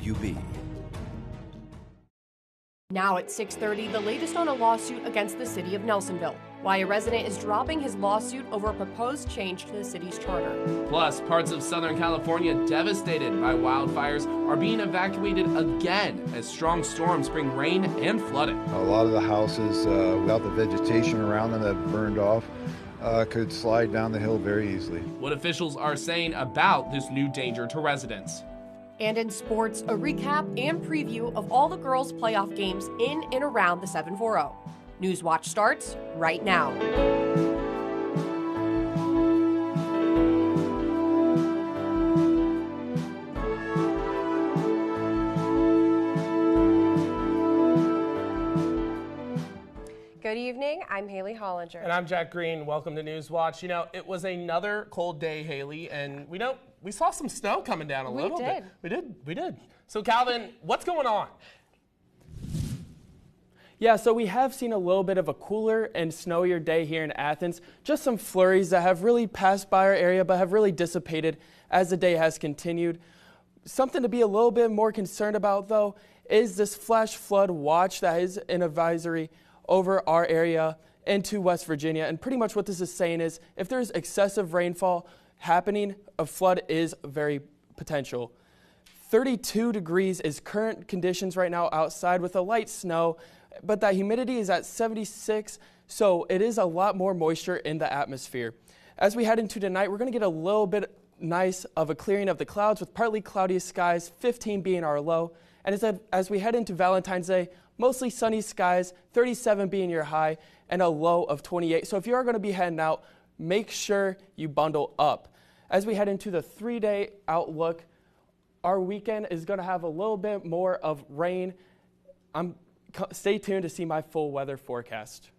WB. Now at 6:30, the latest on a lawsuit against the city of Nelsonville. Why a resident is dropping his lawsuit over a proposed change to the city's charter. Plus, parts of Southern California devastated by wildfires are being evacuated again as strong storms bring rain and flooding. A lot of the houses, without the vegetation around them that burned off, could slide down the hill very easily. What officials are saying about this new danger to residents. And in sports, a recap and preview of all the girls' playoff games in and around the 740. Newswatch starts right now. Good evening, I'm Haley Hollinger. And I'm Jack Green. Welcome to Newswatch. You know, it was another cold day, Haley, and we saw some snow coming down a little bit. We did. So Calvin, what's going on? Yeah, so we have seen a little bit of a cooler and snowier day here in Athens. Just some flurries that have really passed by our area but have really dissipated as the day has continued. Something to be a little bit more concerned about, though, is this flash flood watch that is an advisory over our area into West Virginia. And pretty much what this is saying is if there's excessive rainfall happening, a flood is very potential. 32 degrees is current conditions right now outside with a light snow, but that humidity is at 76, so it is a lot more moisture in the atmosphere. As we head into tonight, we're going to get a little bit nice of a clearing of the clouds with partly cloudy skies, 15 being our low. And as we head into Valentine's Day, mostly sunny skies, 37 being your high, and a low of 28. So if you are going to be heading out, make sure you bundle up. As we head into the 3-day outlook, our weekend is going to have a little bit more of rain. Stay tuned to see my full weather forecast.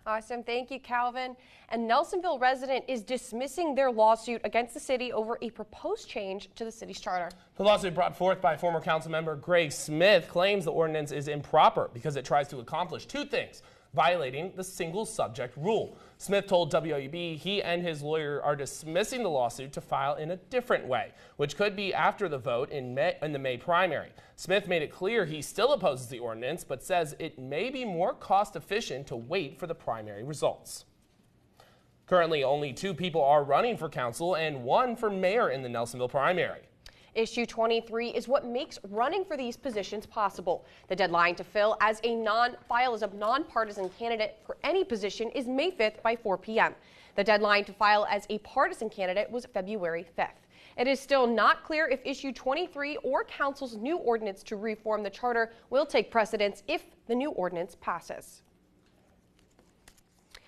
Awesome. Thank you, Calvin. A Nelsonville resident is dismissing their lawsuit against the city over a proposed change to the city's charter. The lawsuit brought forth by former council member Greg Smith claims the ordinance is improper because it tries to accomplish two things: violating the single subject rule. Smith told WOUB he and his lawyer are dismissing the lawsuit to file in a different way, which could be after the vote in the May primary. Smith made it clear he still opposes the ordinance, but says it may be more cost efficient to wait for the primary results. Currently, only 2 people are running for council and 1 for mayor in the Nelsonville primary. Issue 23 is what makes running for these positions possible. The deadline to file as a nonpartisan candidate for any position is May 5th by 4 p.m. The deadline to file as a partisan candidate was February 5th. It is still not clear if Issue 23 or Council's new ordinance to reform the charter will take precedence if the new ordinance passes.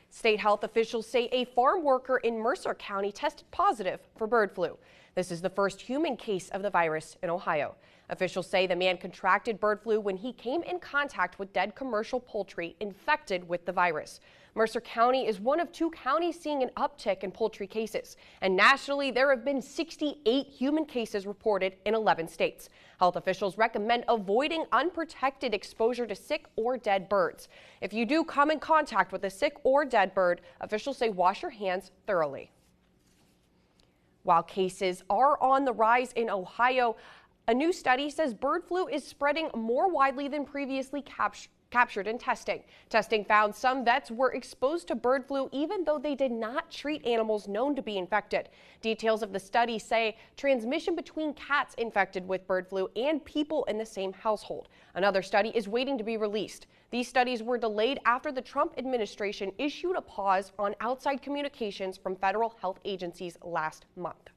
State health officials say a farm worker in Mercer County tested positive for bird flu. This is the first human case of the virus in Ohio. Officials say the man contracted bird flu when he came in contact with dead commercial poultry infected with the virus. Mercer County is one of 2 counties seeing an uptick in poultry cases. And nationally, there have been 68 human cases reported in 11 states. Health officials recommend avoiding unprotected exposure to sick or dead birds. If you do come in contact with a sick or dead bird, officials say wash your hands thoroughly. While cases are on the rise in Ohio, a new study says bird flu is spreading more widely than previously captured in testing. Testing found some vets were exposed to bird flu even though they did not treat animals known to be infected. Details of the study say transmission between cats infected with bird flu and people in the same household. Another study is waiting to be released. These studies were delayed after the Trump administration issued a pause on outside communications from federal health agencies last month.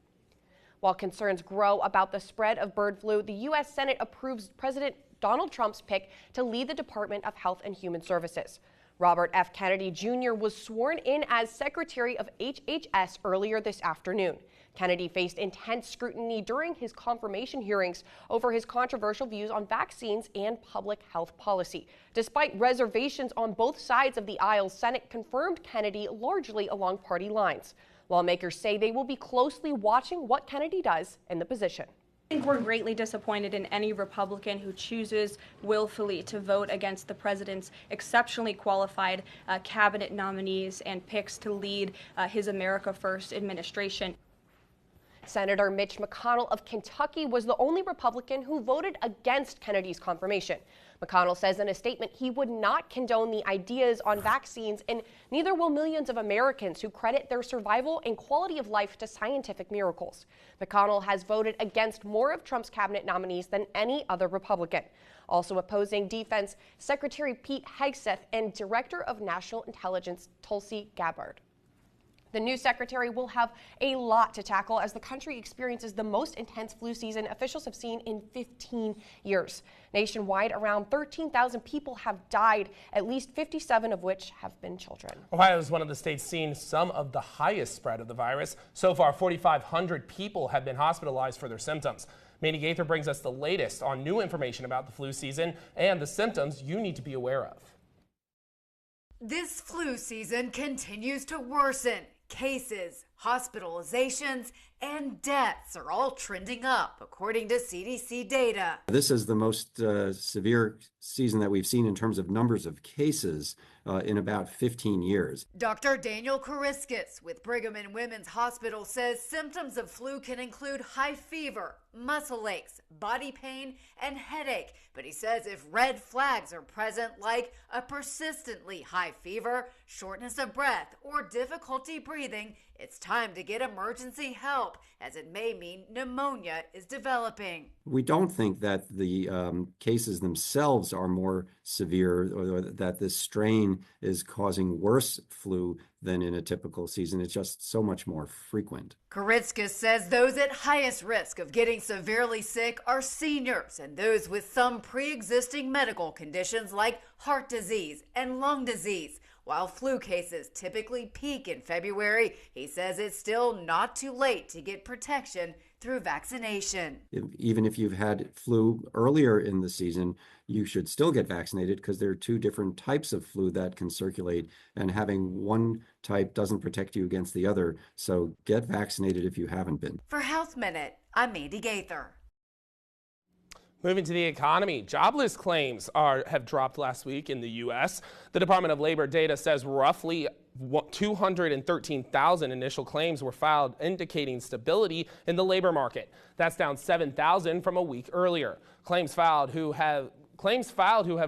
While concerns grow about the spread of bird flu, the U.S. Senate approves President Donald Trump's pick to lead the Department of Health and Human Services. Robert F. Kennedy Jr. was sworn in as Secretary of HHS earlier this afternoon. Kennedy faced intense scrutiny during his confirmation hearings over his controversial views on vaccines and public health policy. Despite reservations on both sides of the aisle, Senate confirmed Kennedy largely along party lines. Lawmakers say they will be closely watching what Kennedy does in the position. I think we're greatly disappointed in any Republican who chooses willfully to vote against the president's exceptionally qualified cabinet nominees and picks to lead his America First administration. Senator Mitch McConnell of Kentucky was the only Republican who voted against Kennedy's confirmation. McConnell says in a statement he would not condone the ideas on vaccines, and neither will millions of Americans who credit their survival and quality of life to scientific miracles. McConnell has voted against more of Trump's cabinet nominees than any other Republican. Also opposing Defense Secretary Pete Hegseth and Director of National Intelligence Tulsi Gabbard. The new secretary will have a lot to tackle as the country experiences the most intense flu season officials have seen in 15 years. Nationwide, around 13,000 people have died, at least 57 of which have been children. Ohio is one of the states seeing some of the highest spread of the virus. So far, 4,500 people have been hospitalized for their symptoms. Mandy Gaither brings us the latest on new information about the flu season and the symptoms you need to be aware of. This flu season continues to worsen. Cases, hospitalizations, and deaths are all trending up, according to CDC data. This is the most severe season that we've seen in terms of numbers of cases in about 15 years. Dr. Daniel Kariskis with Brigham and Women's Hospital says symptoms of flu can include high fever, muscle aches, body pain, and headache. But he says if red flags are present, like a persistently high fever, shortness of breath, or difficulty breathing, it's time to get emergency help, as it may mean pneumonia is developing. We don't think that the cases themselves are more severe or that this strain is causing worse flu than in a typical season. It's just so much more frequent. Kariskis says those at highest risk of getting severely sick are seniors and those with some pre-existing medical conditions like heart disease and lung disease. While flu cases typically peak in February, he says it's still not too late to get protection through vaccination. Even if you've had flu earlier in the season, you should still get vaccinated because there are two different types of flu that can circulate, and having one type doesn't protect you against the other. So get vaccinated if you haven't been. For Health Minute, I'm Mandy Gaither. Moving to the economy, jobless claims have dropped last week in the U.S. The Department of Labor data says roughly 213,000 initial claims were filed, indicating stability in the labor market. That's down 7,000 from a week earlier. Claims filed who have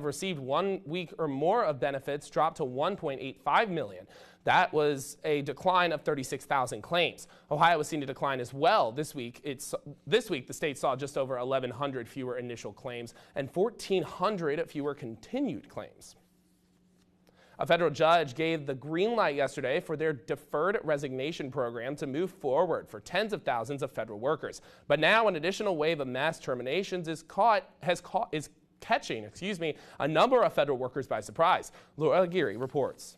received 1 week or more of benefits dropped to 1.85 million. That was a decline of 36,000 claims. Ohio was seen a decline as well. This week, the state saw just over 1,100 fewer initial claims and 1,400 fewer continued claims. A federal judge gave the green light yesterday for their deferred resignation program to move forward for tens of thousands of federal workers. But now an additional wave of mass terminations is catching a number of federal workers by surprise. Laura Aguirre reports.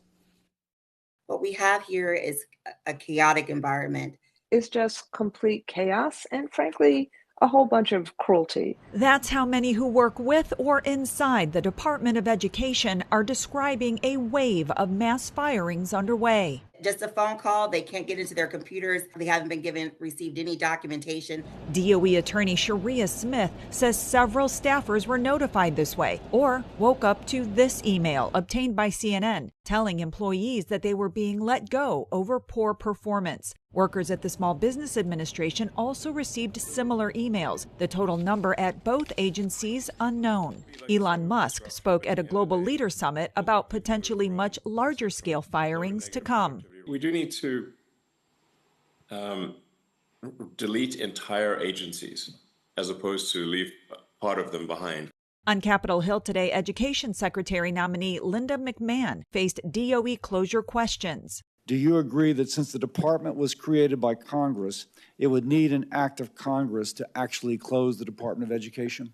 What we have here is a chaotic environment. It's just complete chaos and, frankly, a whole bunch of cruelty. That's how many who work with or inside the Department of Education are describing a wave of mass firings underway. Just a phone call, they can't get into their computers, they haven't received any documentation. DOE attorney Sharia Smith says several staffers were notified this way or woke up to this email obtained by CNN telling employees that they were being let go over poor performance. Workers at the Small Business Administration also received similar emails, the total number at both agencies unknown. Elon Musk spoke at a Global Leader Summit about potentially much larger scale firings to come. We do need to delete entire agencies as opposed to leave part of them behind. On Capitol Hill today, Education Secretary nominee Linda McMahon faced DOE closure questions. Do you agree that since the department was created by Congress, it would need an act of Congress to actually close the Department of Education?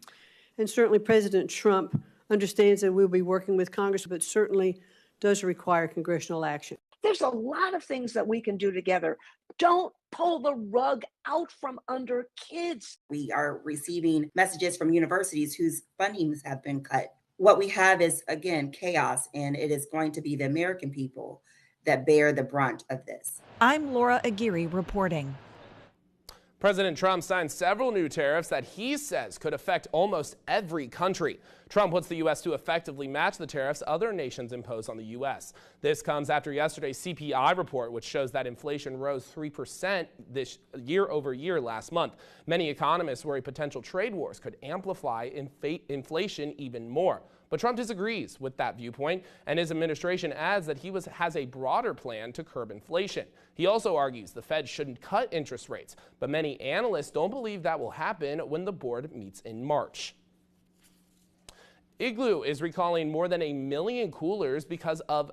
And certainly President Trump understands that we'll be working with Congress, but certainly does require congressional action. There's a lot of things that we can do together. Don't pull the rug out from under kids. We are receiving messages from universities whose fundings have been cut. What we have is, again, chaos, and it is going to be the American people that bear the brunt of this. I'm Laura Aguirre reporting. President Trump signed several new tariffs that he says could affect almost every country. Trump wants the U.S. to effectively match the tariffs other nations impose on the U.S. This comes after yesterday's CPI report, which shows that inflation rose 3% this year over year last month. Many economists worry potential trade wars could amplify inflation even more. But Trump disagrees with that viewpoint, and his administration adds that he has a broader plan to curb inflation. He also argues the Fed shouldn't cut interest rates, but many analysts don't believe that will happen when the board meets in March. Igloo is recalling more than 1 million coolers because of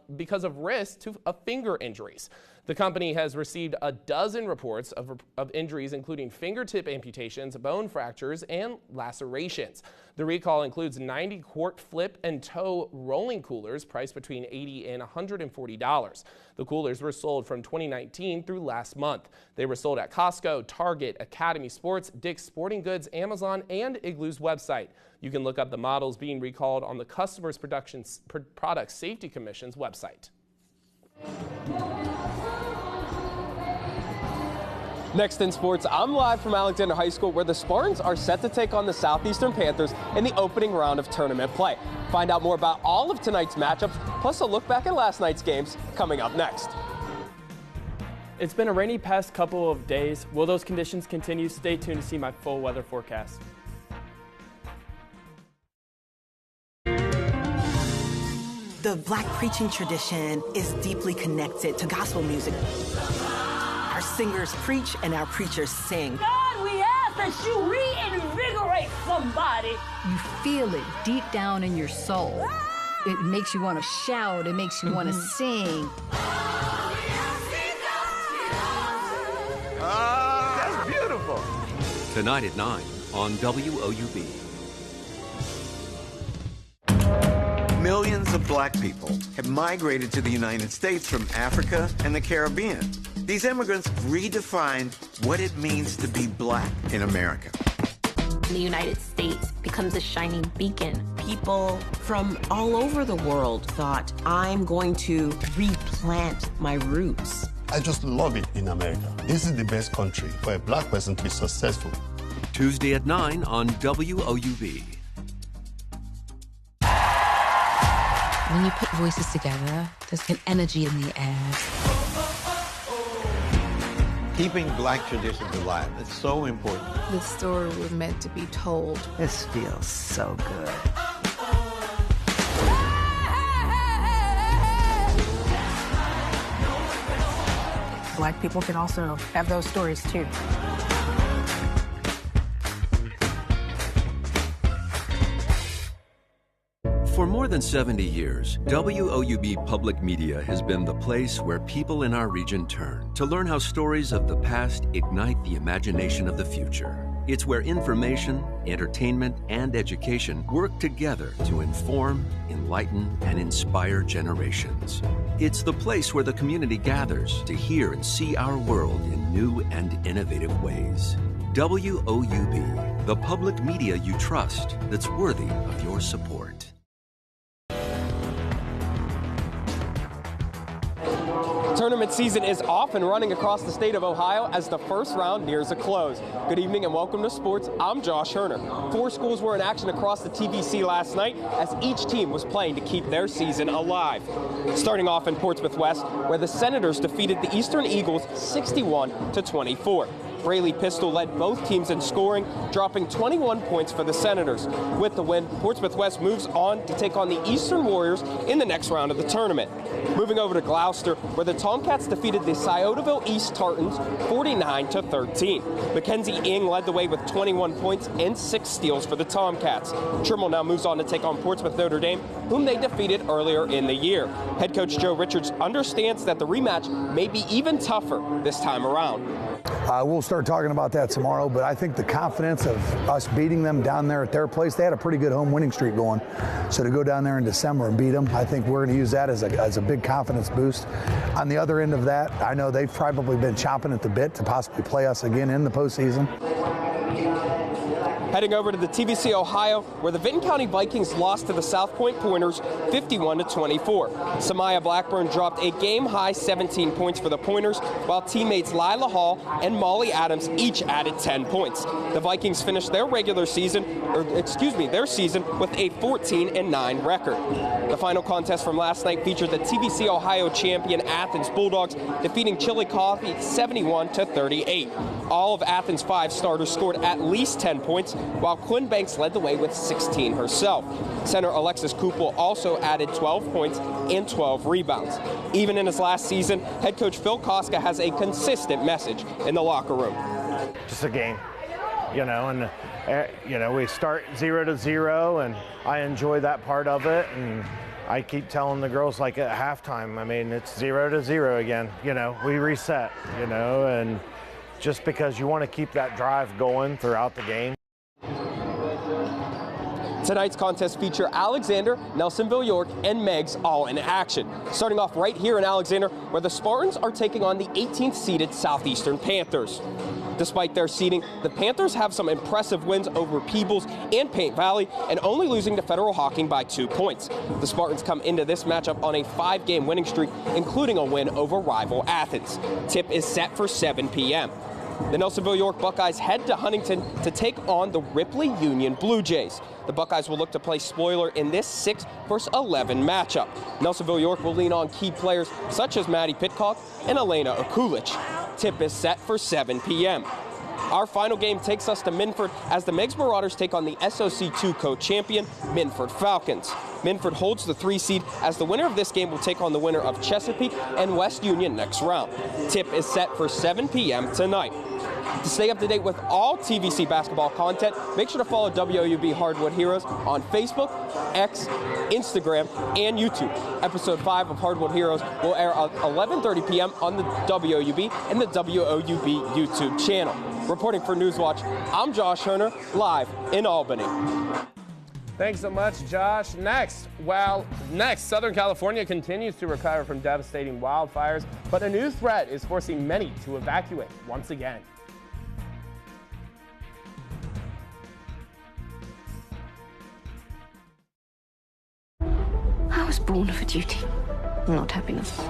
risk of finger injuries. The company has received a dozen reports of injuries, including fingertip amputations, bone fractures, and lacerations. The recall includes 90 quart flip and toe rolling coolers priced between $80 and $140. The coolers were sold from 2019 through last month. They were sold at Costco, Target, Academy Sports, Dick's Sporting Goods, Amazon, and Igloo's website. You can look up the models being recalled on the Customer Product Safety Commission's website. Next in sports, I'm live from Alexander High School, where the Spartans are set to take on the Southeastern Panthers in the opening round of tournament play. Find out more about all of tonight's matchups, plus a look back at last night's games, coming up next. It's been a rainy past couple of days. Will those conditions continue? Stay tuned to see my full weather forecast. The Black preaching tradition is deeply connected to gospel music. Our singers preach and our preachers sing. God, we ask that you reinvigorate somebody. You feel it deep down in your soul. It makes you want to shout. It makes you want to sing. That's beautiful. Tonight at 9 on WOUB. Millions of black people have migrated to the United States from Africa and the Caribbean. These immigrants redefined what it means to be black in America. The United States becomes a shining beacon. People from all over the world thought, I'm going to replant my roots. I just love it in America. This is the best country for a black person to be successful. Tuesday at 9 on WOUB. When you put voices together, there's an energy in the air. Keeping black traditions alive, it's so important. The story we're meant to be told. This feels so good. Black people can also have those stories too. For more than 70 years, WOUB Public Media has been the place where people in our region turn to learn how stories of the past ignite the imagination of the future. It's where information, entertainment, and education work together to inform, enlighten, and inspire generations. It's the place where the community gathers to hear and see our world in new and innovative ways. WOUB, the public media you trust that's worthy of your support. Tournament season is off and running across the state of Ohio as the first round nears a close. Good evening and welcome to sports. I'm Josh Herner. 4 schools were in action across the TVC last night as each team was playing to keep their season alive. Starting off in Portsmouth West, where the Senators defeated the Eastern Eagles 61-24. Braley Pistol led both teams in scoring, dropping 21 points for the Senators. With the win, Portsmouth West moves on to take on the Eastern Warriors in the next round of the tournament. Moving over to Gloucester, where the Tomcats defeated the Sciotaville East Tartans 49-13. Mackenzie Ing led the way with 21 points and 6 steals for the Tomcats. Trimble now moves on to take on Portsmouth Notre Dame, whom they defeated earlier in the year. Head coach Joe Richards understands that the rematch may be even tougher this time around. We'll start talking about that tomorrow, but I think the confidence of us beating them down there at their place, they had a pretty good home winning streak going. So to go down there in December and beat them, I think we're going to use that as a big confidence boost. On the other end of that, I know they've probably been chomping at the bit to possibly play us again in the postseason. Heading over to the TVC Ohio, where the Vinton County Vikings lost to the South Point Pointers 51-24. Samaya Blackburn dropped a game-high 17 points for the Pointers, while teammates Lila Hall and Molly Adams each added 10 points. The Vikings finished their season with a 14-9 record. The final contest from last night featured the TVC Ohio champion Athens Bulldogs defeating Chili Coffee 71-38. All of Athens' 5 starters scored at least 10 points, while Quinn Banks led the way with 16 herself. Center Alexis Kupel also added 12 points and 12 rebounds. Even in his last season, head coach Phil Koska has a consistent message in the locker room. Just a game, and we start 0-0, and I enjoy that part of it. And I keep telling the girls, like at halftime, it's 0-0 again. We reset, and just because you want to keep that drive going throughout the game. Tonight's contest feature Alexander, Nelsonville York, and Meigs all in action. Starting off right here in Alexander, where the Spartans are taking on the 18th seeded Southeastern Panthers. Despite their seeding, the Panthers have some impressive wins over Peebles and Paint Valley, and only losing to Federal Hawking by 2 points. The Spartans come into this matchup on a 5-game winning streak, including a win over rival Athens. Tip is set for 7 p.m. The Nelsonville York Buckeyes head to Huntington to take on the Ripley Union Blue Jays. The Buckeyes will look to play spoiler in this 6 versus 11 matchup. Nelsonville York will lean on key players such as Maddie Pitcock and Elena Okulich. Tip is set for 7 p.m. Our final game takes us to Minford as the Meigs Marauders take on the SOC2 co-champion Minford Falcons. Minford holds the 3 seed as the winner of this game will take on the winner of Chesapeake and West Union next round. Tip is set for 7 p.m. tonight. To stay up to date with all TVC basketball content, make sure to follow WOUB Hardwood Heroes on Facebook, X, Instagram, and YouTube. Episode 5 of Hardwood Heroes will air at 11:30 p.m. on the WOUB and the WOUB YouTube channel. Reporting for Newswatch, I'm Josh Herner, live in Albany. Thanks so much, Josh. Next, Southern California continues to recover from devastating wildfires, but a new threat is forcing many to evacuate once again. I was born for duty, not happiness.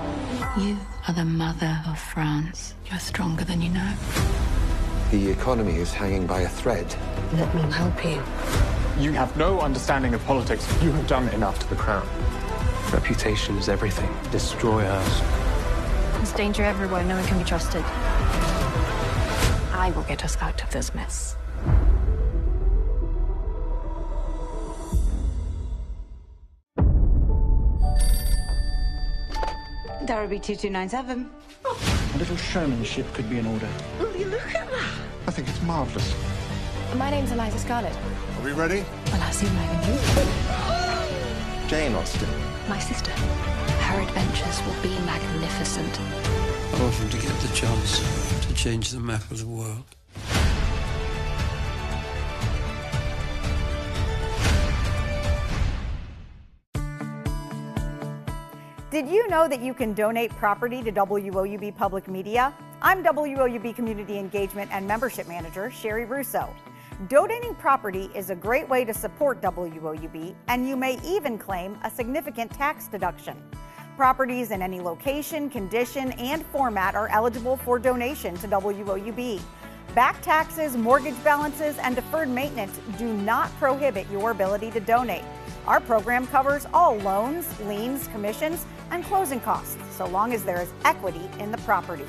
You are the mother of France. You're stronger than you know. The economy is hanging by a thread. Let me help you. You have no understanding of politics. You have done enough to the crown. Reputation is everything. Destroy us. There's danger everywhere. No one can be trusted. I will get us out of this mess. Derby 2297. A little showmanship could be in order. Will you look at that? I think it's marvelous. My name's Eliza Scarlett. Are we ready? Well, I've seen you. Jane Austen. My sister. Her adventures will be magnificent. I want him to get the chance to change the map of the world. Did you know that you can donate property to WOUB Public Media? I'm WOUB Community Engagement and Membership Manager, Sherry Russo. Donating property is a great way to support WOUB, and you may even claim a significant tax deduction. Properties in any location, condition, and format are eligible for donation to WOUB. Back taxes, mortgage balances, and deferred maintenance do not prohibit your ability to donate. Our program covers all loans, liens, commissions, and closing costs, so long as there is equity in the property.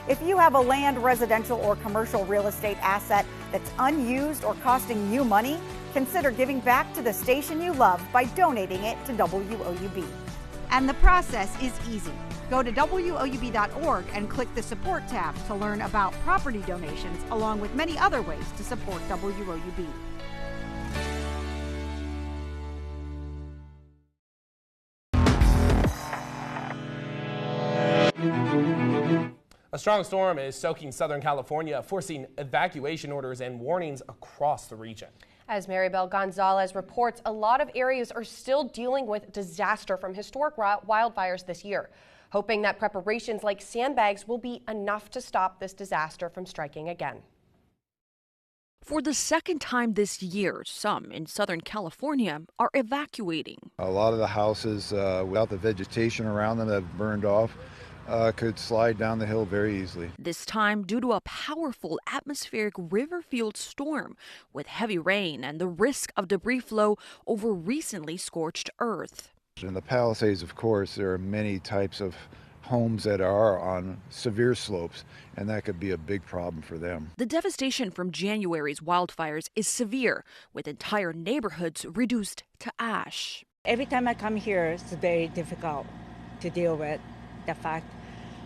If you have a land, residential, or commercial real estate asset that's unused or costing you money, consider giving back to the station you love by donating it to WOUB. And the process is easy. Go to WOUB.org and click the Support tab to learn about property donations, along with many other ways to support WOUB. A strong storm is soaking Southern California, forcing evacuation orders and warnings across the region. As Maribel Gonzalez reports, a lot of areas are still dealing with disaster from historic wildfires this year, hoping that preparations like sandbags will be enough to stop this disaster from striking again. For the second time this year, some in Southern California are evacuating. A lot of the houses, without the vegetation around them that have burned off, could slide down the hill very easily. This time due to a powerful atmospheric river-fueled storm with heavy rain and the risk of debris flow over recently scorched earth. In the Palisades, of course, there are many types of homes that are on severe slopes, and that could be a big problem for them. The devastation from January's wildfires is severe, with entire neighborhoods reduced to ash. Every time I come here, it's very difficult to deal with the fact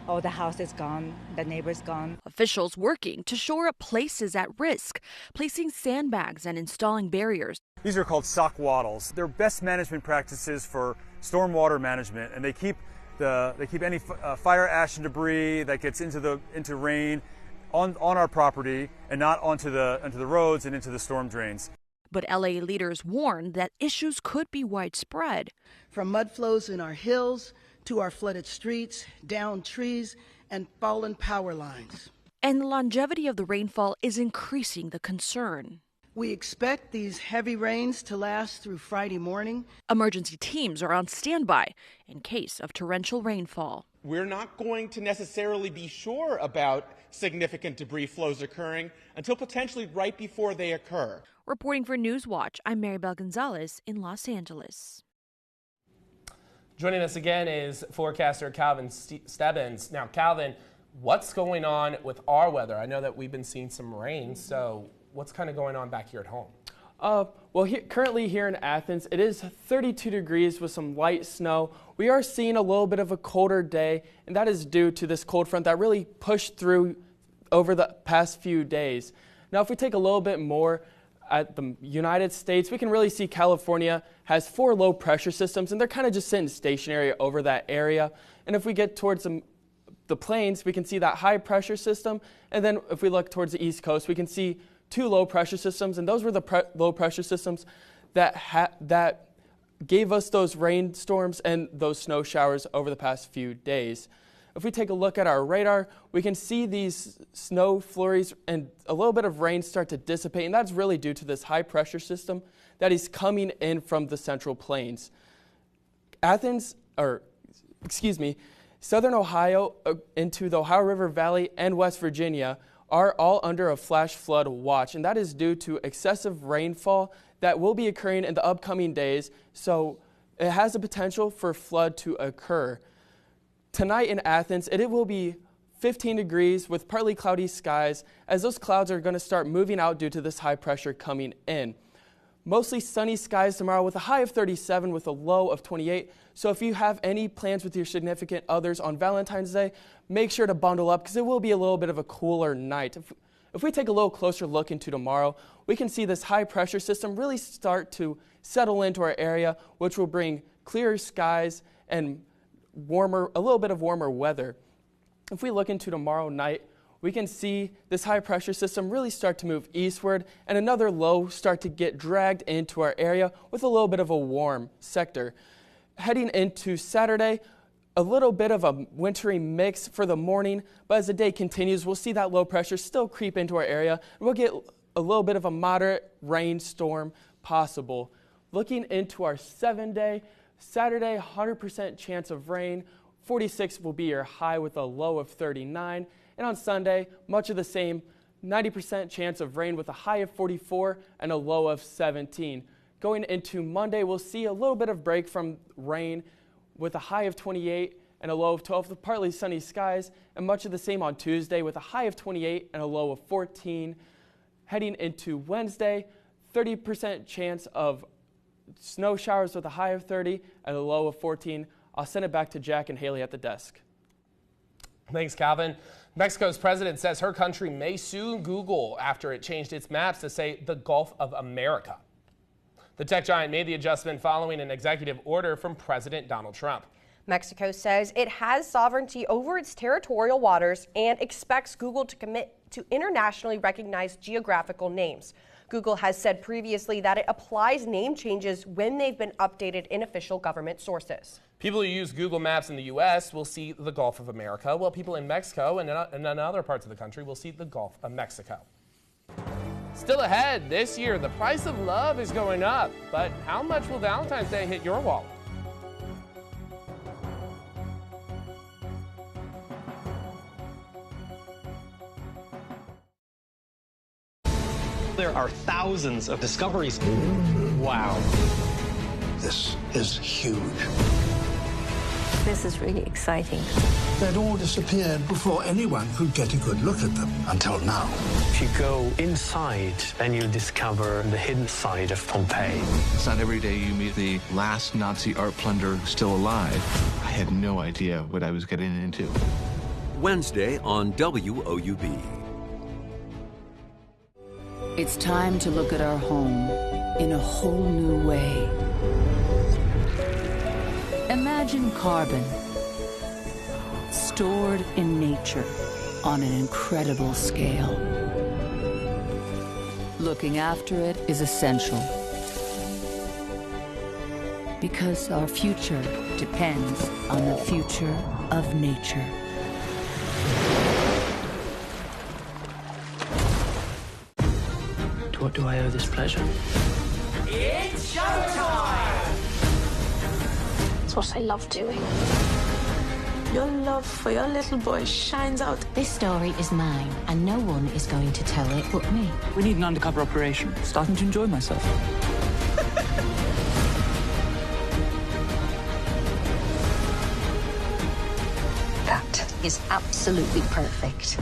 all the house is gone, the neighbor's gone. Officials working to shore up places at risk, placing sandbags and installing barriers. These are called sock wattles. They're best management practices for stormwater management, and they keep any fire ash and debris that gets into rain on our property and not onto the roads and into the storm drains. But LA leaders warn that issues could be widespread. From mud flows in our hills to our flooded streets, downed trees, and fallen power lines. And the longevity of the rainfall is increasing the concern. We expect these heavy rains to last through Friday morning. Emergency teams are on standby in case of torrential rainfall. We're not going to necessarily be sure about significant debris flows occurring until potentially right before they occur. Reporting for Newswatch, I'm Maribel Gonzalez in Los Angeles. Joining us again is forecaster Calvin Stebbins. Now, Calvin, what's going on with our weather? I know that we've been seeing some rain, so what's kind of going on back here at home? Currently here in Athens, it is 32 degrees with some light snow. We are seeing a little bit of a colder day, and that is due to this cold front that really pushed through over the past few days. Now, if we take a little bit more at the United States, we can really see California has 4 low pressure systems, and they're kind of just sitting stationary over that area. And if we get towards the plains, we can see that high pressure system. And then if we look towards the East Coast, we can see 2 low pressure systems, and those were the low pressure systems that gave us those rainstorms and those snow showers over the past few days. If we take a look at our radar, we can see these snow flurries and a little bit of rain start to dissipate, and that's really due to this high pressure system that is coming in from the Central Plains. Southern Ohio into the Ohio River Valley and West Virginia are all under a flash flood watch, and that is due to excessive rainfall that will be occurring in the upcoming days, so it has the potential for flood to occur. Tonight in Athens, it will be 15 degrees with partly cloudy skies as those clouds are going to start moving out due to this high pressure coming in. Mostly sunny skies tomorrow with a high of 37 with a low of 28. So if you have any plans with your significant others on Valentine's Day, make sure to bundle up because it will be a little bit of a cooler night. If we take a little closer look into tomorrow, we can see this high pressure system really start to settle into our area, which will bring clearer skies and a little bit of warmer weather. If we look into tomorrow night, we can see this high pressure system really start to move eastward and another low start to get dragged into our area with a little bit of a warm sector. Heading into Saturday, a little bit of a wintry mix for the morning, but as the day continues, we'll see that low pressure still creep into our area, and we'll get a little bit of a moderate rainstorm possible. Looking into our 7-day, Saturday, 100% chance of rain, 46 will be your high with a low of 39, and on Sunday, much of the same, 90% chance of rain with a high of 44 and a low of 17. Going into Monday, we'll see a little bit of break from rain with a high of 28 and a low of 12 with partly sunny skies, and much of the same on Tuesday with a high of 28 and a low of 14. Heading into Wednesday, 30% chance of snow showers with a high of 30 and a low of 14. I'll send it back to Jack and Haley at the desk. Thanks, Calvin. Mexico's president says her country may sue Google after it changed its maps to say the Gulf of America. The tech giant made the adjustment following an executive order from President Donald Trump. Mexico says it has sovereignty over its territorial waters and expects Google to commit to internationally recognized geographical names. Google has said previously that it applies name changes when they've been updated in official government sources. People who use Google Maps in the U.S. will see the Gulf of America, while people in Mexico and in other parts of the country will see the Gulf of Mexico. Still ahead, this year, the price of love is going up. But how much will Valentine's Day hit your wallet? There are thousands of discoveries. Wow. This is huge. This is really exciting. They'd all disappeared before anyone could get a good look at them, until now. If you go inside, then you'll discover the hidden side of Pompeii. It's not every day you meet the last Nazi art plunder still alive. I had no idea what I was getting into. Wednesday on WOUB. It's time to look at our home in a whole new way. Imagine carbon stored in nature on an incredible scale. Looking after it is essential because our future depends on the future of nature. To what do I owe this pleasure? It's showtime! It's what I love doing. Your love for your little boy shines out. This story is mine, and no one is going to tell it but me. We need an undercover operation. Starting to enjoy myself. That is absolutely perfect.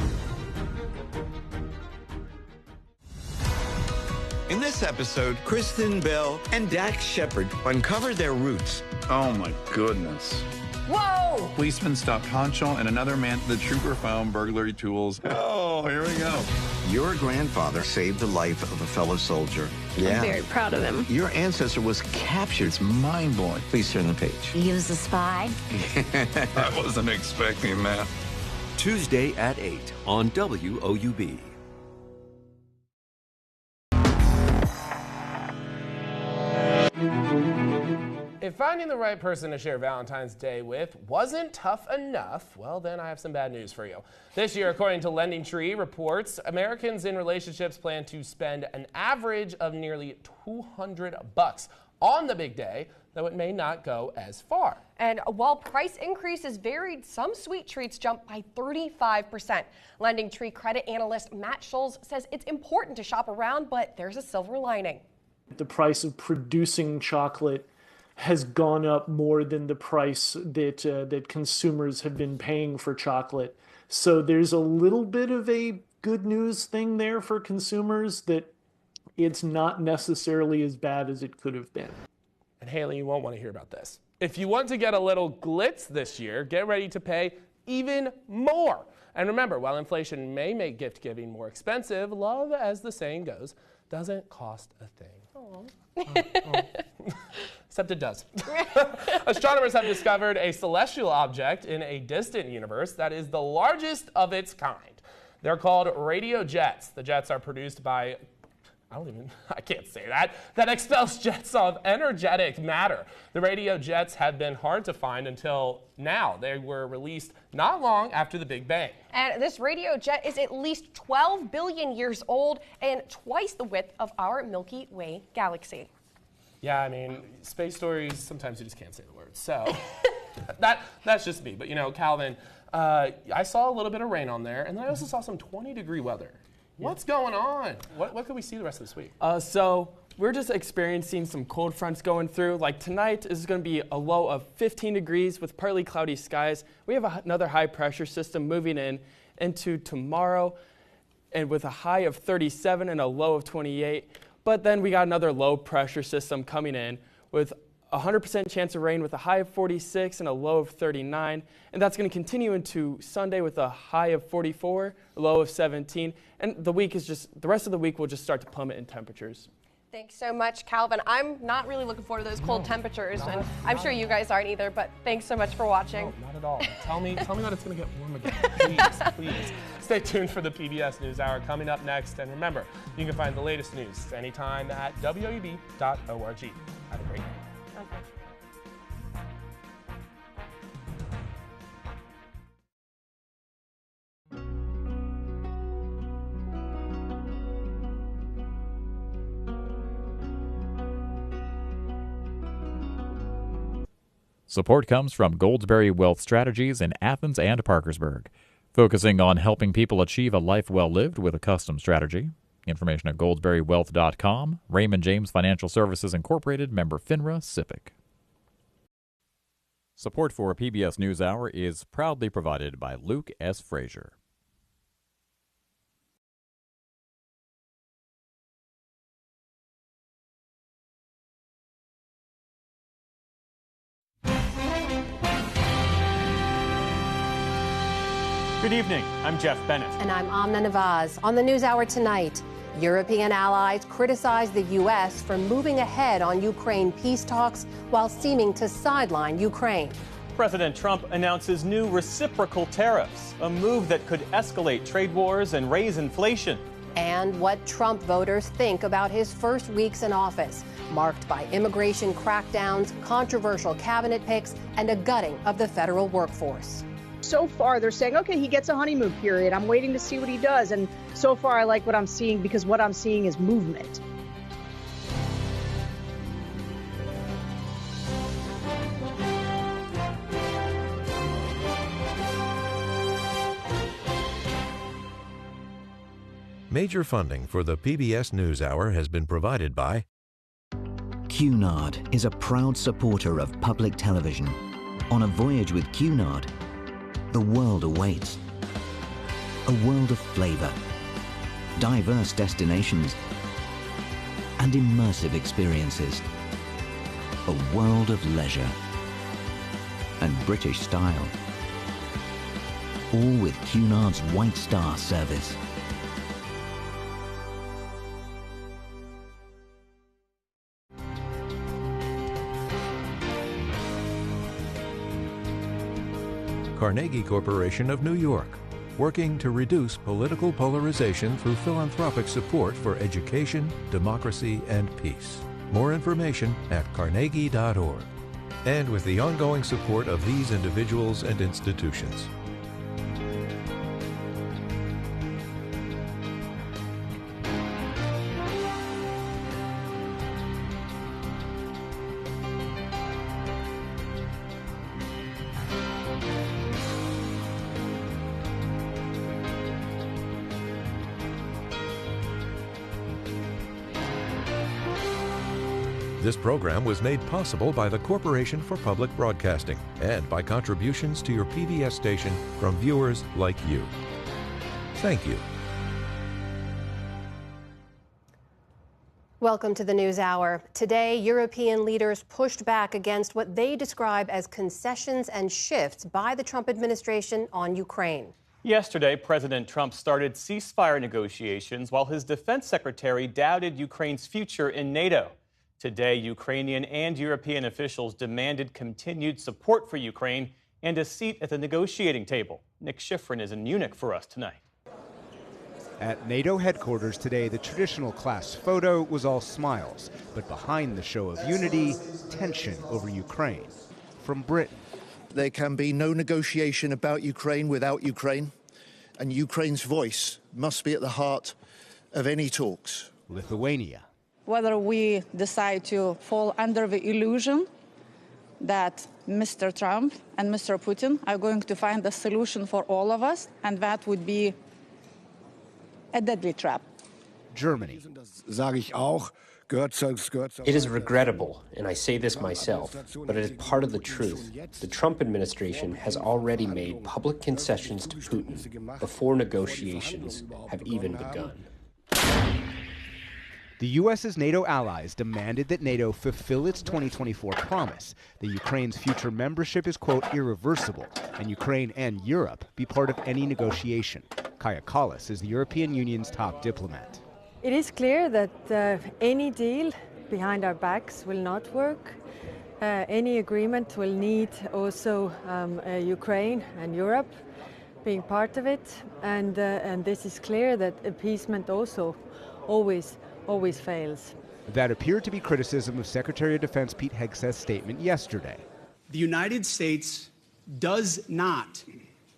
In this episode, Kristen Bell and Dax Shepard uncovered their roots. Oh my goodness. Whoa! Policemen stopped Honcho and another man. The trooper found burglary tools. Oh, here we go. Your grandfather saved the life of a fellow soldier. I'm very proud of him. Your ancestor was captured. It's mind-blowing. Please turn the page. He was a spy? I wasn't expecting that. Tuesday at 8 on WOUB. If finding the right person to share Valentine's Day with wasn't tough enough, well, then I have some bad news for you. This year, according to LendingTree reports, Americans in relationships plan to spend an average of nearly $200 on the big day, though it may not go as far. And while price increases varied, some sweet treats jumped by 35%. LendingTree credit analyst Matt Scholes says it's important to shop around, but there's a silver lining. The price of producing chocolate has gone up more than the price that consumers have been paying for chocolate. So there's a little bit of a good news thing there for consumers that it's not necessarily as bad as it could have been. And Haley, you won't want to hear about this. If you want to get a little glitz this year, get ready to pay even more. And remember, while inflation may make gift giving more expensive, love, as the saying goes, doesn't cost a thing. Except it does. Astronomers have discovered a celestial object in a distant universe that is the largest of its kind. They're called radio jets. The jets are produced by, I can't say that expels jets of energetic matter. The radio jets have been hard to find until now. They were released not long after the Big Bang. And this radio jet is at least 12 billion years old and twice the width of our Milky Way galaxy. Yeah, I mean, space stories, sometimes you just can't say the words. So that's just me. But, you know, Calvin, I saw a little bit of rain on there, and then I also saw some 20-degree weather. What's going on? What can we see the rest of this week? So we're just experiencing some cold fronts going through. Like tonight is going to be a low of 15 degrees with partly cloudy skies. We have another high pressure system moving into tomorrow, and with a high of 37 and a low of 28. But then we got another low pressure system coming in with 100% chance of rain with a high of 46 and a low of 39. And that's going to continue into Sunday with a high of 44, a low of 17. And the rest of the week will just start to plummet in temperatures. Thanks so much, Calvin. I'm not really looking forward to those cold temperatures, and I'm sure you guys aren't either, but thanks so much for watching. No, not at all. Tell me that it's going to get warm again. Please. Stay tuned for the PBS NewsHour coming up next. And remember, you can find the latest news anytime at WOUB.org. Have a great night. Support comes from Goldsberry Wealth Strategies in Athens and Parkersburg, focusing on helping people achieve a life well lived with a custom strategy. Information at goldsberrywealth.com. Raymond James Financial Services Incorporated, member FINRA, SIPC. Support for PBS NewsHour is proudly provided by Luke S. Frazier. Good evening. I'm Jeff Bennett. And I'm Amna Nawaz. On the NewsHour tonight, European allies criticize the U.S. for moving ahead on Ukraine peace talks while seeming to sideline Ukraine. President Trump announces new reciprocal tariffs, a move that could escalate trade wars and raise inflation. And what Trump voters think about his first weeks in office, marked by immigration crackdowns, controversial cabinet picks, and a gutting of the federal workforce. So far, they're saying, okay, he gets a honeymoon period. I'm waiting to see what he does. And so far, I like what I'm seeing because what I'm seeing is movement. Major funding for the PBS NewsHour has been provided by Cunard is a proud supporter of public television. On a voyage with Cunard, the world awaits. A world of flavor, diverse destinations, and immersive experiences. A world of leisure and British style. All with Cunard's White Star service. Carnegie Corporation of New York, working to reduce political polarization through philanthropic support for education, democracy, and peace. More information at carnegie.org. And with the ongoing support of these individuals and institutions. This program was made possible by the Corporation for Public Broadcasting and by contributions to your PBS station from viewers like you. Thank you. Welcome to the NewsHour. Today, European leaders pushed back against what they describe as concessions and shifts by the Trump administration on Ukraine. Yesterday, President Trump started ceasefire negotiations while his defense secretary doubted Ukraine's future in NATO. Today, Ukrainian and European officials demanded continued support for Ukraine and a seat at the negotiating table. Nick Schifrin is in Munich for us tonight. At NATO headquarters today, the traditional class photo was all smiles, but behind the show of unity, tension over Ukraine. From Britain, there can be no negotiation about Ukraine without Ukraine, and Ukraine's voice must be at the heart of any talks. Lithuania. Whether we decide to fall under the illusion that Mr. Trump and Mr. Putin are going to find a solution for all of us, and that would be a deadly trap. Germany. It is regrettable, and I say this myself, but it is part of the truth. The Trump administration has already made public concessions to Putin before negotiations have even begun. The U.S.'s NATO allies demanded that NATO fulfill its 2024 promise that Ukraine's future membership is, quote, irreversible, and Ukraine and Europe be part of any negotiation. Kaja Kallas is the European Union's top diplomat. It is clear that any deal behind our backs will not work. Any agreement will need also Ukraine and Europe being part of it. And this is clear that appeasement also always fails. That appeared to be criticism of Secretary of Defense Pete Hegseth's statement yesterday. The United States does not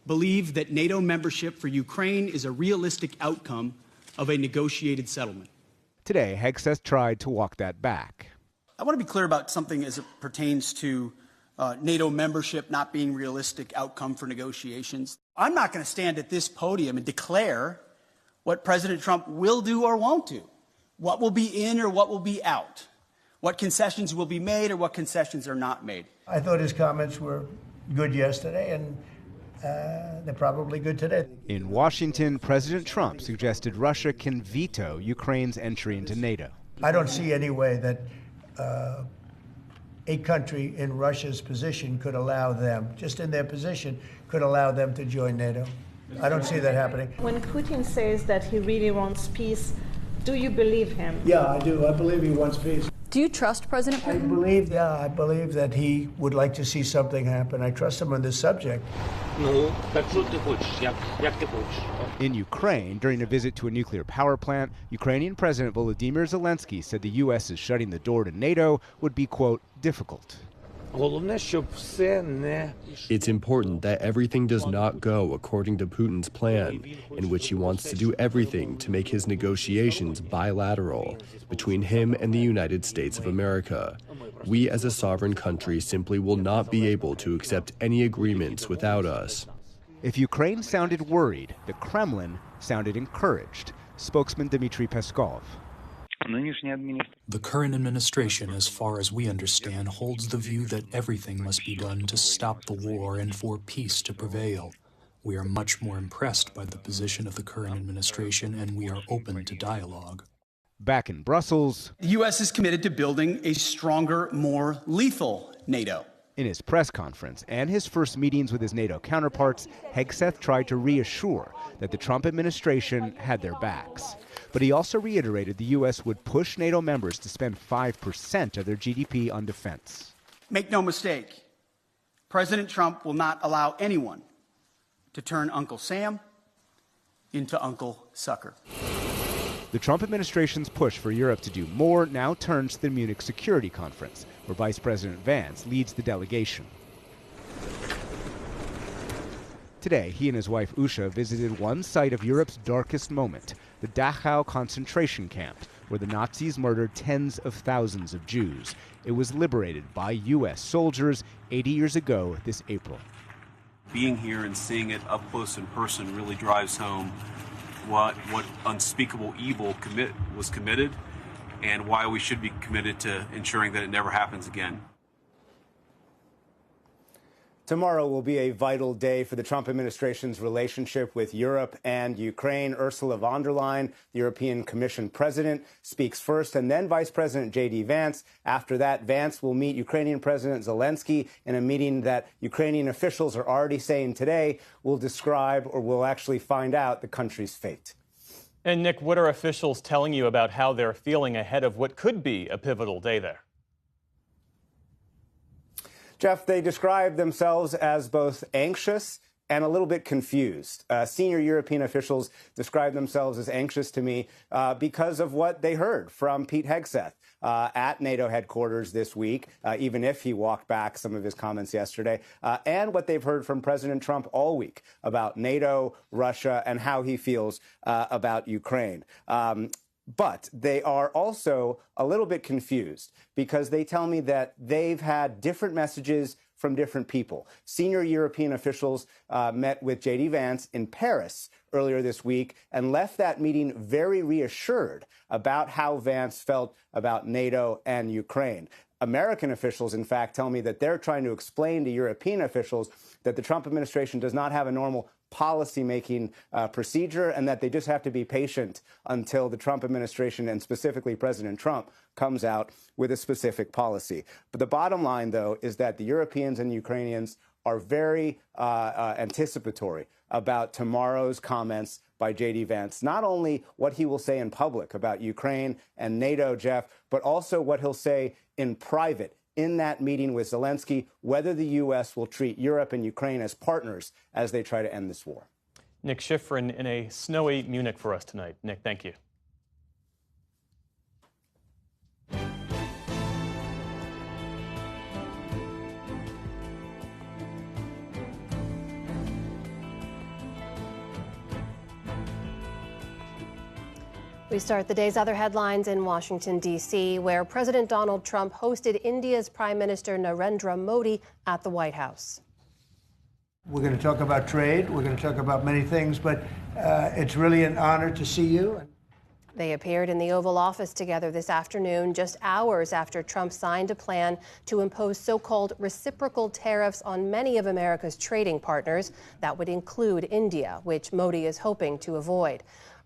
believe that NATO membership for Ukraine is a realistic outcome of a negotiated settlement. Today, Hegseth tried to walk that back. I want to be clear about something as it pertains to NATO membership not being realistic outcome for negotiations. I'm not going to stand at this podium and declare what President Trump will do or won't do, what will be in or what will be out, what concessions will be made or what concessions are not made. I thought his comments were good yesterday, and they're probably good today. In Washington, President Trump suggested Russia can veto Ukraine's entry into NATO. I don't see any way that a country in Russia's position could allow them, just in their position, could allow them to join NATO. I don't see that happening. When Putin says that he really wants peace, do you believe him? Yeah, I do. I believe he wants peace. Do you trust President Putin? I believe that he would like to see something happen. I trust him on this subject. In Ukraine, during a visit to a nuclear power plant, Ukrainian President Volodymyr Zelensky said the U.S. is shutting the door to NATO would be, quote, difficult. It's important that everything does not go according to Putin's plan, in which he wants to do everything to make his negotiations bilateral between him and the United States of America. We as a sovereign country simply will not be able to accept any agreements without us. If Ukraine sounded worried, the Kremlin sounded encouraged. Spokesman Dmitry Peskov. The current administration, as far as we understand, holds the view that everything must be done to stop the war and for peace to prevail. We are much more impressed by the position of the current administration, and we are open to dialogue. Back in Brussels, the U.S. is committed to building a stronger, more lethal NATO. In his press conference and his first meetings with his NATO counterparts, Hegseth tried to reassure that the Trump administration had their backs. But he also reiterated the U.S. would push NATO members to spend 5% of their GDP on defense. Make no mistake, President Trump will not allow anyone to turn Uncle Sam into Uncle Sucker. The Trump administration's push for Europe to do more now turns to the Munich Security Conference, where Vice President Vance leads the delegation. Today, he and his wife Usha visited one site of Europe's darkest moment, the Dachau concentration camp, where the Nazis murdered tens of thousands of Jews. It was liberated by U.S. soldiers 80 years ago this April. Being here and seeing it up close in person really drives home what unspeakable evil was committed and why we should be committed to ensuring that it never happens again. Tomorrow will be a vital day for the Trump administration's relationship with Europe and Ukraine. Ursula von der Leyen, the European Commission president, speaks first, and then Vice President J.D. Vance. After that, Vance will meet Ukrainian President Zelensky in a meeting that Ukrainian officials are already saying today will describe, or will actually find out, the country's fate. And Nick, what are officials telling you about how they're feeling ahead of what could be a pivotal day there? Jeff, they describe themselves as both anxious and a little bit confused. Senior European officials describe themselves as anxious to me because of what they heard from Pete Hegseth at NATO headquarters this week, even if he walked back some of his comments yesterday, and what they've heard from President Trump all week about NATO, Russia, and how he feels about Ukraine. But they are also a little bit confused because they tell me that they've had different messages from different people. Senior European officials met with J.D. Vance in Paris earlier this week and left that meeting very reassured about how Vance felt about NATO and Ukraine. American officials, in fact, tell me that they're trying to explain to European officials that the Trump administration does not have a normal policy-making procedure and that they just have to be patient until the Trump administration, and specifically President Trump, comes out with a specific policy. But the bottom line, though, is that the Europeans and Ukrainians are very anticipatory about tomorrow's comments by J.D. Vance, not only what he will say in public about Ukraine and NATO, Jeff, but also what he'll say in private in that meeting with Zelensky, whether the U.S. will treat Europe and Ukraine as partners as they try to end this war. Nick Schifrin in a snowy Munich for us tonight. Nick, thank you. We start the day's other headlines in Washington, D.C., where President Donald Trump hosted India's Prime Minister Narendra Modi at the White House. We're going to talk about trade. We're going to talk about many things, but it's really an honor to see you. They appeared in the Oval Office together this afternoon, just hours after Trump signed a plan to impose so-called reciprocal tariffs on many of America's trading partners. That would include India, which Modi is hoping to avoid.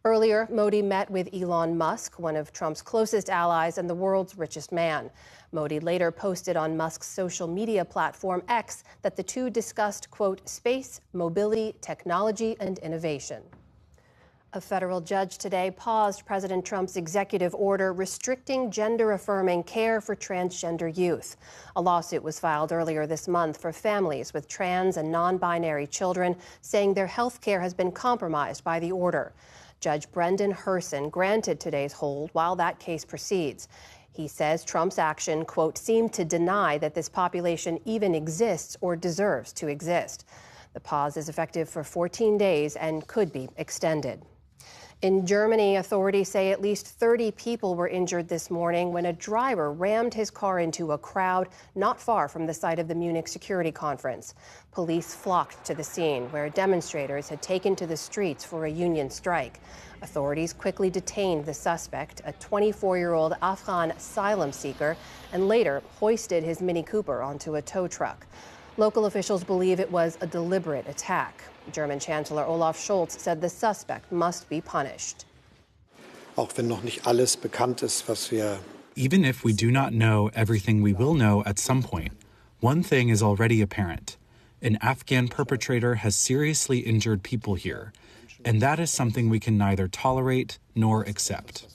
Earlier, Modi met with Elon Musk, one of Trump's closest allies and the world's richest man. Modi later posted on Musk's social media platform X that the two discussed, quote, space, mobility, technology, and innovation. A federal judge today paused President Trump's executive order restricting gender-affirming care for transgender youth. A lawsuit was filed earlier this month for families with trans and non-binary children, saying their health care has been compromised by the order. Judge Brendan Herson granted today's hold while that case proceeds. He says Trump's action, quote, seemed to deny that this population even exists or deserves to exist. The pause is effective for 14 days and could be extended. In Germany, authorities say at least 30 people were injured this morning when a driver rammed his car into a crowd not far from the site of the Munich Security Conference. Police flocked to the scene, where demonstrators had taken to the streets for a union strike. Authorities quickly detained the suspect, a 24-year-old Afghan asylum seeker, and later hoisted his Mini Cooper onto a tow truck. Local officials believe it was a deliberate attack. German Chancellor Olaf Scholz said the suspect must be punished. Even if we do not know everything we will know at some point, one thing is already apparent. An Afghan perpetrator has seriously injured people here, and that is something we can neither tolerate nor accept.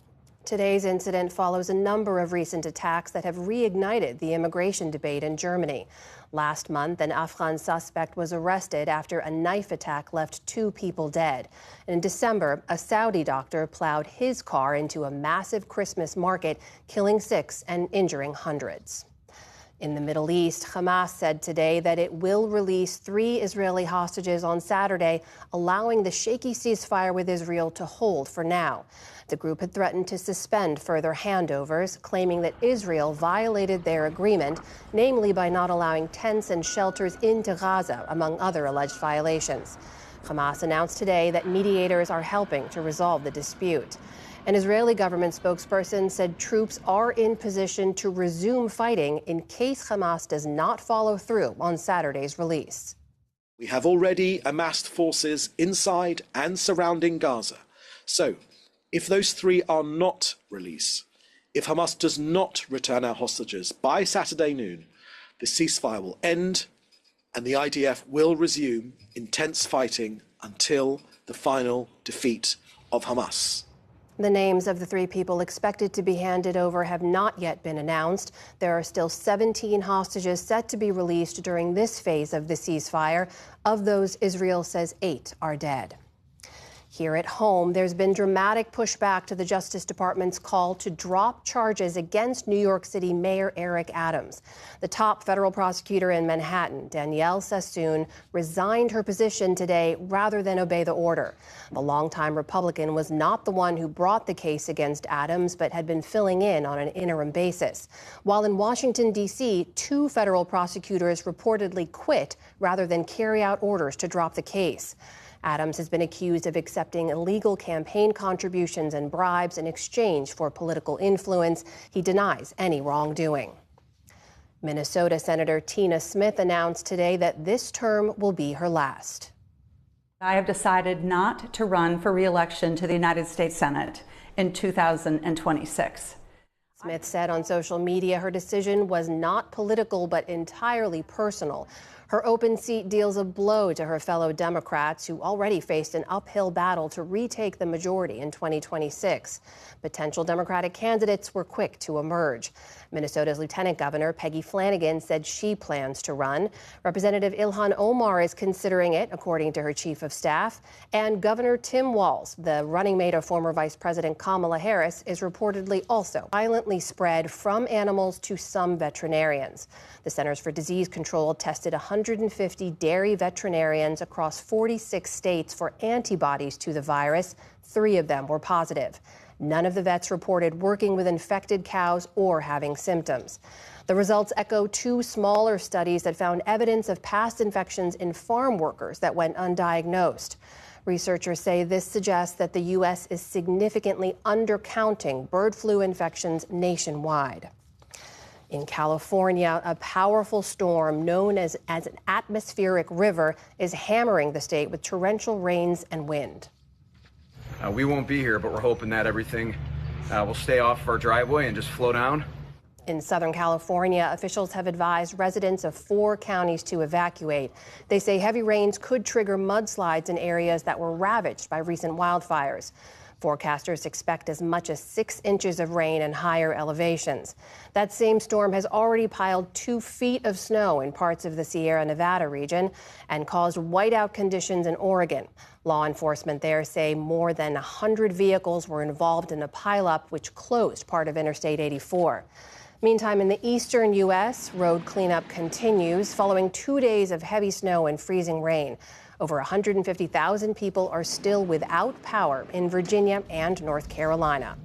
Today's incident follows a number of recent attacks that have reignited the immigration debate in Germany. Last month, an Afghan suspect was arrested after a knife attack left 2 people dead. In December, a Saudi doctor plowed his car into a massive Christmas market, killing 6 and injuring hundreds. In the Middle East, Hamas said today that it will release 3 Israeli hostages on Saturday, allowing the shaky ceasefire with Israel to hold for now. The group had threatened to suspend further handovers, claiming that Israel violated their agreement, namely by not allowing tents and shelters into Gaza, among other alleged violations. Hamas announced today that mediators are helping to resolve the dispute. An Israeli government spokesperson said troops are in position to resume fighting in case Hamas does not follow through on Saturday's release. We have already amassed forces inside and surrounding Gaza. So, if those 3 are not released, if Hamas does not return our hostages by Saturday noon, the ceasefire will end and the IDF will resume intense fighting until the final defeat of Hamas. The names of the 3 people expected to be handed over have not yet been announced. There are still 17 hostages set to be released during this phase of the ceasefire. Of those, Israel says 8 are dead. Here at home, there's been dramatic pushback to the Justice Department's call to drop charges against New York City Mayor Eric Adams. The top federal prosecutor in Manhattan, Danielle Sassoon, resigned her position today rather than obey the order. The longtime Republican was not the one who brought the case against Adams, but had been filling in on an interim basis. While in Washington, D.C., 2 federal prosecutors reportedly quit rather than carry out orders to drop the case. Adams has been accused of accepting illegal campaign contributions and bribes in exchange for political influence. He denies any wrongdoing. Minnesota Senator Tina Smith announced today that this term will be her last. I have decided not to run for re-election to the United States Senate in 2026. Smith said on social media her decision was not political but entirely personal. Her open seat deals a blow to her fellow Democrats who already faced an uphill battle to retake the majority in 2026. Potential Democratic candidates were quick to emerge. Minnesota's Lieutenant Governor Peggy Flanagan said she plans to run. Representative Ilhan Omar is considering it, according to her chief of staff. And Governor Tim Walz, the running mate of former Vice President Kamala Harris, is reportedly also violently spread from animals to some veterinarians. The Centers for Disease Control tested 150 dairy veterinarians across 46 states for antibodies to the virus. 3 of them were positive. None of the vets reported working with infected cows or having symptoms. The results echo 2 smaller studies that found evidence of past infections in farm workers that went undiagnosed. Researchers say this suggests that the U.S. is significantly undercounting bird flu infections nationwide. In California, a powerful storm known as an atmospheric river is hammering the state with torrential rains and wind. We won't be here, but we're hoping that everything will stay off our driveway and just flow down. In Southern California, officials have advised residents of 4 counties to evacuate. They say heavy rains could trigger mudslides in areas that were ravaged by recent wildfires. Forecasters expect as much as 6 inches of rain in higher elevations. That same storm has already piled 2 feet of snow in parts of the Sierra Nevada region and caused whiteout conditions in Oregon. Law enforcement there say more than 100 vehicles were involved in a pileup which closed part of Interstate 84. Meantime, in the eastern U.S., road cleanup continues following 2 days of heavy snow and freezing rain. Over 150,000 people are still without power in Virginia and North Carolina.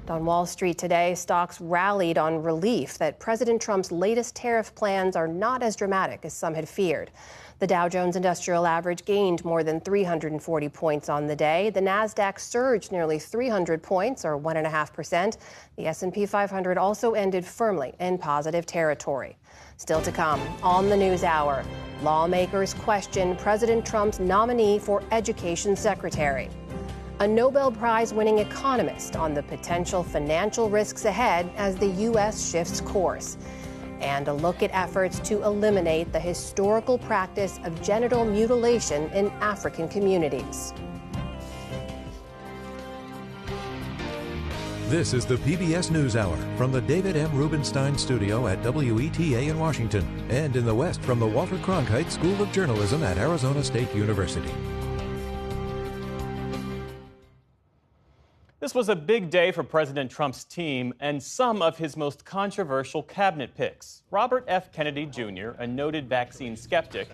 On Wall Street today, stocks rallied on relief that President Trump's latest tariff plans are not as dramatic as some had feared. The Dow Jones Industrial Average gained more than 340 points on the day. The Nasdaq surged nearly 300 points, or 1.5%. The S&P 500 also ended firmly in positive territory. Still to come on the News Hour, lawmakers question President Trump's nominee for Education Secretary. A Nobel Prize-winning economist on the potential financial risks ahead as the U.S. shifts course. And a look at efforts to eliminate the historical practice of genital mutilation in African communities. This is the PBS NewsHour from the David M. Rubenstein Studio at WETA in Washington, and in the West from the Walter Cronkite School of Journalism at Arizona State University. This was a big day for President Trump's team and some of his most controversial cabinet picks. Robert F. Kennedy Jr., a noted vaccine skeptic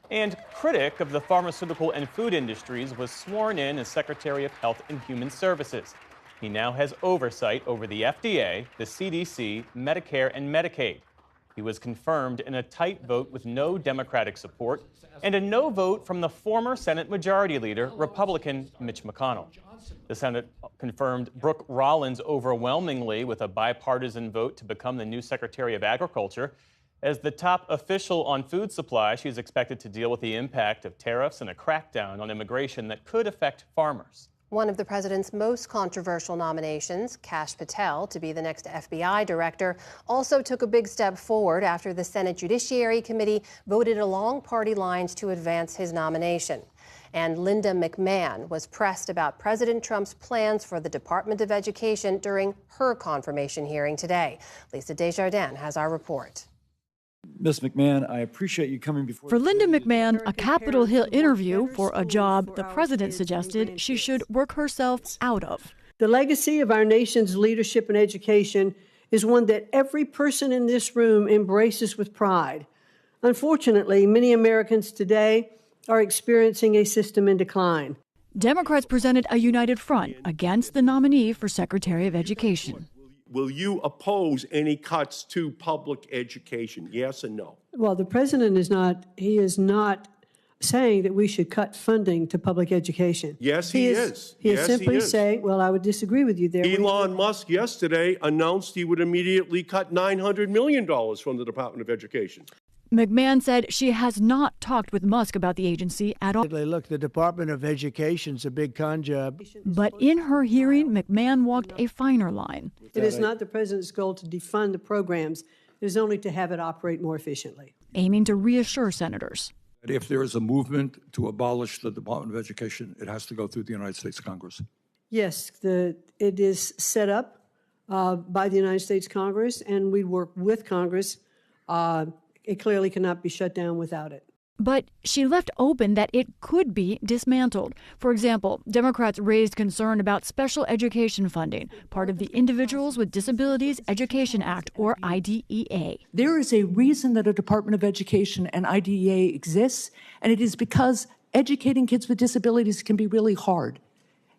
and critic of the pharmaceutical and food industries, was sworn in as Secretary of Health and Human Services. He now has oversight over the FDA, the CDC, Medicare, and Medicaid. He was confirmed in a tight vote with no Democratic support and a no vote from the former Senate Majority Leader, Republican Mitch McConnell. The Senate confirmed Brooke Rollins overwhelmingly with a bipartisan vote to become the new Secretary of Agriculture. As the top official on food supply, she's expected to deal with the impact of tariffs and a crackdown on immigration that could affect farmers. One of the president's most controversial nominations, Kash Patel, to be the next FBI director, also took a big step forward after the Senate Judiciary Committee voted along party lines to advance his nomination. And Linda McMahon was pressed about President Trump's plans for the Department of Education during her confirmation hearing today. Lisa Desjardins has our report. Ms. McMahon, I appreciate you coming before. For Linda McMahon, a Capitol Hill interview for a job the president suggested she should work herself out of. The legacy of our nation's leadership in education is one that every person in this room embraces with pride. Unfortunately, many Americans today are experiencing a system in decline. Democrats presented a united front against the nominee for Secretary of Education. Will you oppose any cuts to public education? Yes or no? Well, the president is not saying that we should cut funding to public education. Yes, he is. He is simply saying, well, I would disagree with you there. Elon Musk yesterday announced he would immediately cut $900 million from the Department of Education. McMahon said she has not talked with Musk about the agency at all. Look, the Department of Education's a big con job. But in her hearing, McMahon walked a finer line. It is not the president's goal to defund the programs. It is only to have it operate more efficiently. Aiming to reassure senators. If there is a movement to abolish the Department of Education, it has to go through the United States Congress. Yes, it is set up by the United States Congress, and we work with Congress. It clearly cannot be shut down without it. But she left open that it could be dismantled. For example, Democrats raised concern about special education funding, part of the Individuals with Disabilities Education Act, or IDEA. There is a reason that a Department of Education and IDEA exists, and it is because educating kids with disabilities can be really hard.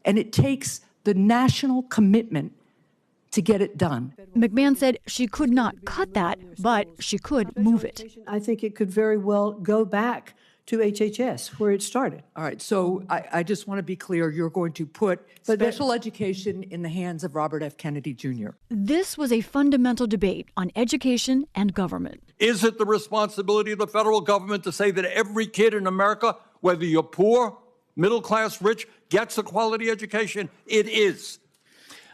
And it takes the national commitment to get it done. McMahon said she could not cut that, but she could move it. I think it could very well go back to HHS, where it started. All right, so I just want to be clear, you're going to put special education in the hands of Robert F. Kennedy Jr. This was a fundamental debate on education and government. Is it the responsibility of the federal government to say that every kid in America, whether you're poor, middle class, rich, gets a quality education? It is.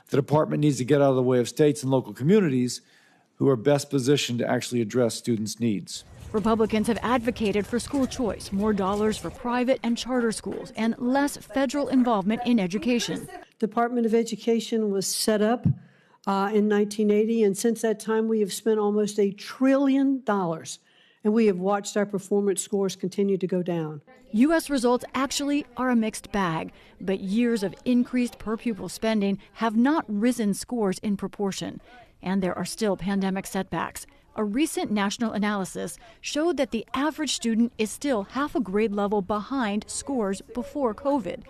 The department needs to get out of the way of states and local communities who are best positioned to actually address students' needs. Republicans have advocated for school choice, more dollars for private and charter schools, and less federal involvement in education. Department of Education was set up in 1980, and since that time we have spent almost $1 trillion, and we have watched our performance scores continue to go down. U.S. results actually are a mixed bag, but years of increased per-pupil spending have not risen scores in proportion, and there are still pandemic setbacks. A recent national analysis showed that the average student is still half a grade level behind scores before COVID.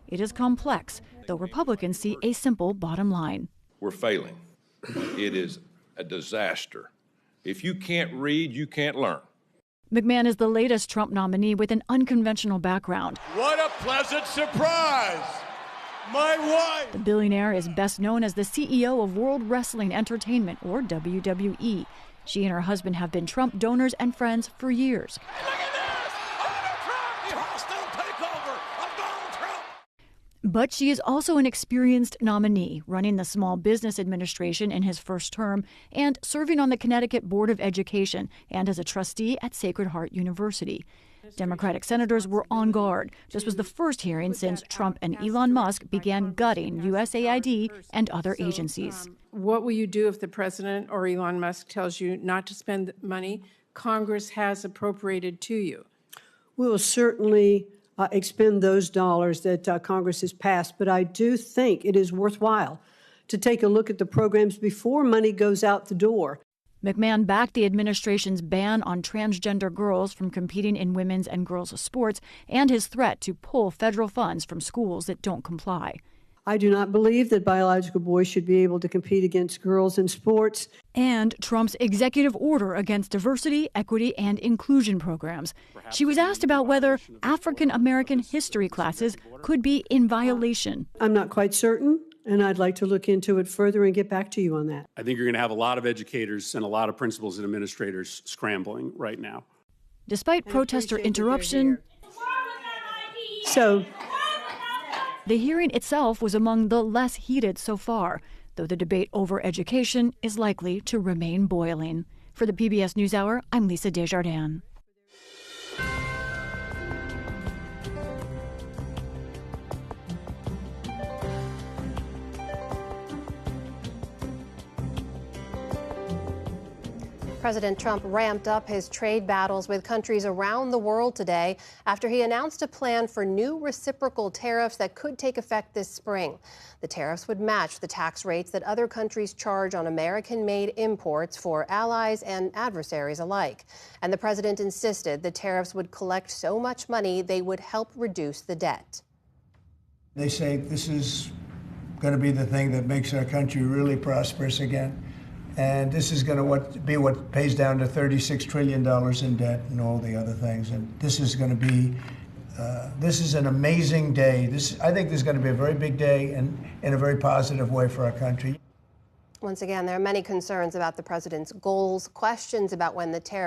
It is complex, though Republicans see a simple bottom line. We're failing. It is a disaster. If you can't read, you can't learn. McMahon is the latest Trump nominee with an unconventional background. What a pleasant surprise! My wife! The billionaire is best known as the CEO of World Wrestling Entertainment, or WWE. She and her husband have been Trump donors and friends for years. But she is also an experienced nominee, running the Small Business Administration in his first term and serving on the Connecticut Board of Education and as a trustee at Sacred Heart University. Democratic senators were on guard. This was the first hearing since Trump and Elon Musk began gutting USAID and other agencies. What will you do if the president or Elon Musk tells you not to spend money Congress has appropriated to you? We will certainly expend those dollars that Congress has passed, but I do think it is worthwhile to take a look at the programs before money goes out the door. McMahon backed the administration's ban on transgender girls from competing in women's and girls' sports and his threat to pull federal funds from schools that don't comply. I do not believe that biological boys should be able to compete against girls in sports. And Trump's executive order against diversity, equity, and inclusion programs. She was asked about whether African American history classes could be in violation. I'm not quite certain, and I'd like to look into it further and get back to you on that. I think you're going to have a lot of educators and a lot of principals and administrators scrambling right now. Despite protester interruption, the hearing itself was among the less heated so far, though the debate over education is likely to remain boiling. For the PBS NewsHour, I'm Lisa Desjardins. President Trump ramped up his trade battles with countries around the world today after he announced a plan for new reciprocal tariffs that could take effect this spring. The tariffs would match the tax rates that other countries charge on American-made imports for allies and adversaries alike. And the president insisted the tariffs would collect so much money they would help reduce the debt. They say this is going to be the thing that makes our country really prosperous again. And this is going to be what pays down to $36 trillion in debt and all the other things. And this is going to be, this is an amazing day. I think this is going to be a very big day and in a very positive way for our country. Once again, there are many concerns about the president's goals, questions about when the tariff